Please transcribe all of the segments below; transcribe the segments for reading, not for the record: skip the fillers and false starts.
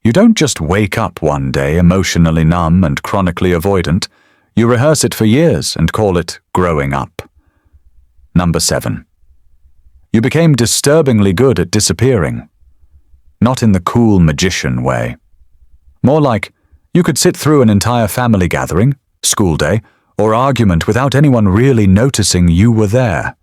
You don't just wake up one day emotionally numb and chronically avoidant. You rehearse it for years and call it growing up. Number 7. You became disturbingly good at disappearing. Not in the cool magician way. More like, you could sit through an entire family gathering, school day, or argument without anyone really noticing you were there.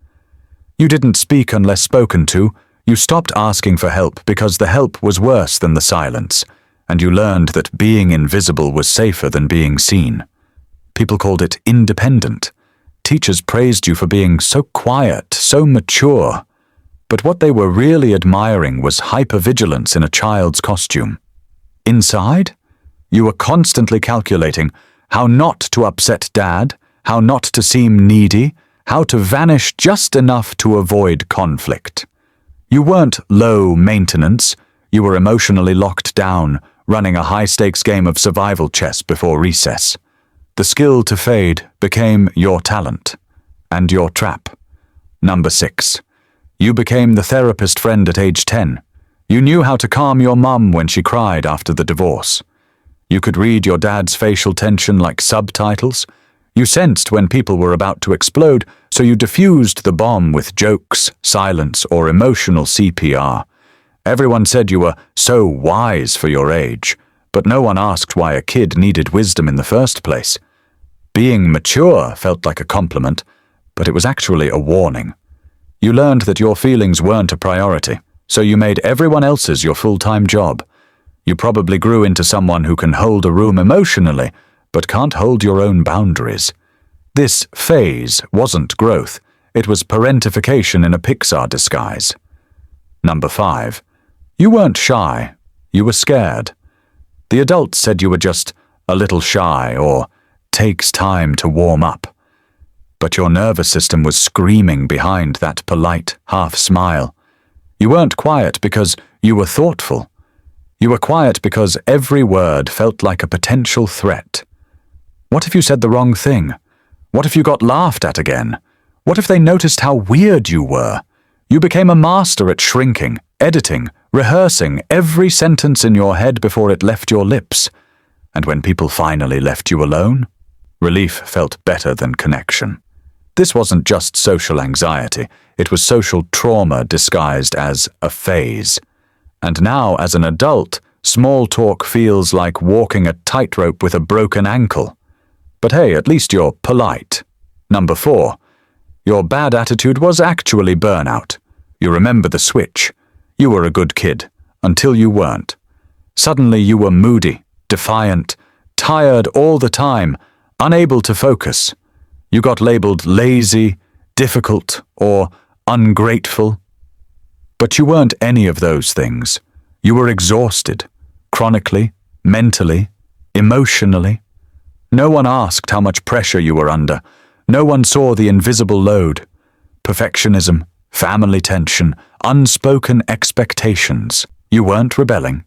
You didn't speak unless spoken to. You stopped asking for help because the help was worse than the silence, and you learned that being invisible was safer than being seen. People called it independent. Teachers praised you for being so quiet, so mature. But what they were really admiring was hypervigilance in a child's costume. Inside, you were constantly calculating how not to upset Dad, how not to seem needy, how to vanish just enough to avoid conflict. You weren't low maintenance. You were emotionally locked down, running a high-stakes game of survival chess before recess. The skill to fade became your talent and your trap. Number 6. You became the therapist friend at age 10. You knew how to calm your mum when she cried after the divorce. You could read your dad's facial tension like subtitles. You sensed when people were about to explode, so you diffused the bomb with jokes, silence, or emotional CPR. Everyone said you were so wise for your age, but no one asked why a kid needed wisdom in the first place. Being mature felt like a compliment, but it was actually a warning. You learned that your feelings weren't a priority, so you made everyone else's your full-time job. You probably grew into someone who can hold a room emotionally, but can't hold your own boundaries. This phase wasn't growth. It was parentification in a Pixar disguise. Number 5. You weren't shy. You were scared. The adults said you were just a little shy or takes time to warm up. But your nervous system was screaming behind that polite half-smile. You weren't quiet because you were thoughtful. You were quiet because every word felt like a potential threat. What if you said the wrong thing? What if you got laughed at again? What if they noticed how weird you were? You became a master at shrinking, editing, rehearsing every sentence in your head before it left your lips. And when people finally left you alone, relief felt better than connection. This wasn't just social anxiety. It was social trauma disguised as a phase. And now, as an adult, small talk feels like walking a tightrope with a broken ankle. But hey, at least you're polite. Number 4. Your bad attitude was actually burnout. You remember the switch. You were a good kid, until you weren't. Suddenly you were moody, defiant, tired all the time, unable to focus. You got labeled lazy, difficult, or ungrateful. But you weren't any of those things. You were exhausted, chronically, mentally, emotionally. No one asked how much pressure you were under. No one saw the invisible load. Perfectionism, family tension, unspoken expectations. You weren't rebelling.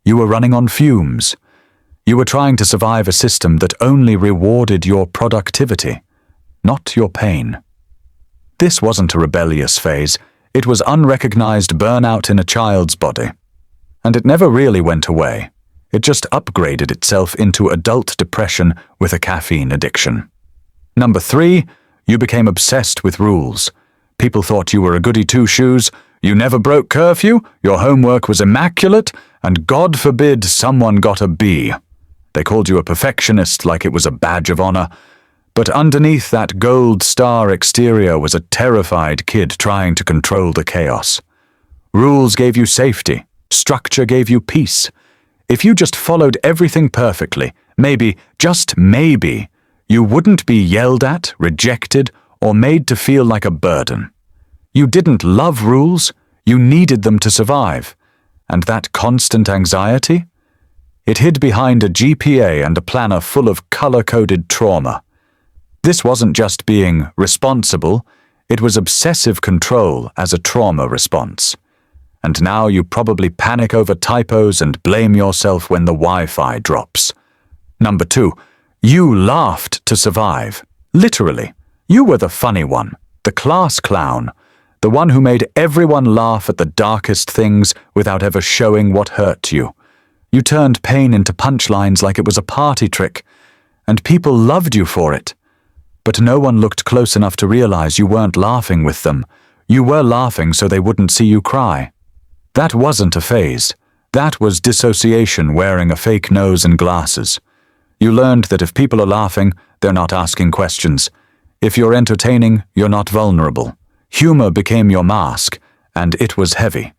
You were running on fumes. You were trying to survive a system that only rewarded your productivity, not your pain. This wasn't a rebellious phase. It was unrecognized burnout in a child's body. And it never really went away. It just upgraded itself into adult depression with a caffeine addiction. Number 3, you became obsessed with rules. People thought you were a goody two-shoes, you never broke curfew, your homework was immaculate, and God forbid someone got a B. They called you a perfectionist like it was a badge of honor. But underneath that gold star exterior was a terrified kid trying to control the chaos. Rules gave you safety. Structure gave you peace. If you just followed everything perfectly, maybe, just maybe, you wouldn't be yelled at, rejected, or made to feel like a burden. You didn't love rules, you needed them to survive. And that constant anxiety? It hid behind a GPA and a planner full of color-coded trauma. This wasn't just being responsible, it was obsessive control as a trauma response. And now you probably panic over typos and blame yourself when the Wi-Fi drops. Number 2, you laughed to survive. Literally, you were the funny one, the class clown, the one who made everyone laugh at the darkest things without ever showing what hurt you. You turned pain into punchlines like it was a party trick, and people loved you for it. But no one looked close enough to realize you weren't laughing with them. You were laughing so they wouldn't see you cry. That wasn't a phase. That was dissociation wearing a fake nose and glasses. You learned that if people are laughing, they're not asking questions. If you're entertaining, you're not vulnerable. Humor became your mask, and it was heavy.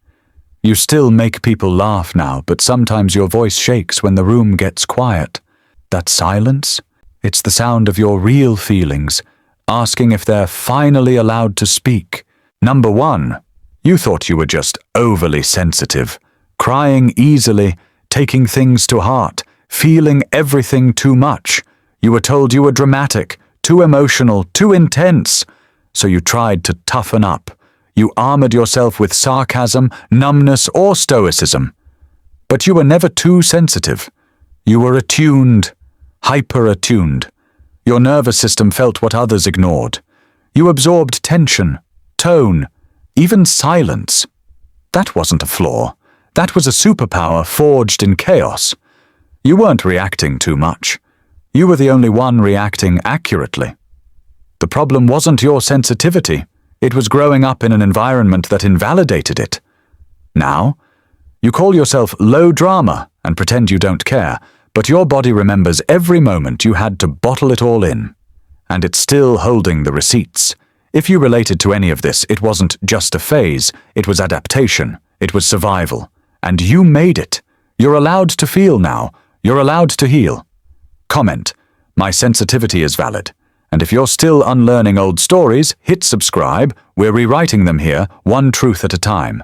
You still make people laugh now, but sometimes your voice shakes when the room gets quiet. That silence? It's the sound of your real feelings, asking if they're finally allowed to speak. Number 1. You thought you were just overly sensitive, crying easily, taking things to heart, feeling everything too much. You were told you were dramatic, too emotional, too intense. So you tried to toughen up. You armored yourself with sarcasm, numbness, or stoicism. But you were never too sensitive. You were attuned, hyper-attuned. Your nervous system felt what others ignored. You absorbed tension, tone, even silence. That wasn't a flaw. That was a superpower forged in chaos. You weren't reacting too much. You were the only one reacting accurately. The problem wasn't your sensitivity. It was growing up in an environment that invalidated it. Now, you call yourself low drama and pretend you don't care, but your body remembers every moment you had to bottle it all in. And it's still holding the receipts. If you related to any of this, it wasn't just a phase, it was adaptation, it was survival. And you made it. You're allowed to feel now. You're allowed to heal. Comment, my sensitivity is valid. And if you're still unlearning old stories, hit subscribe. We're rewriting them here, one truth at a time.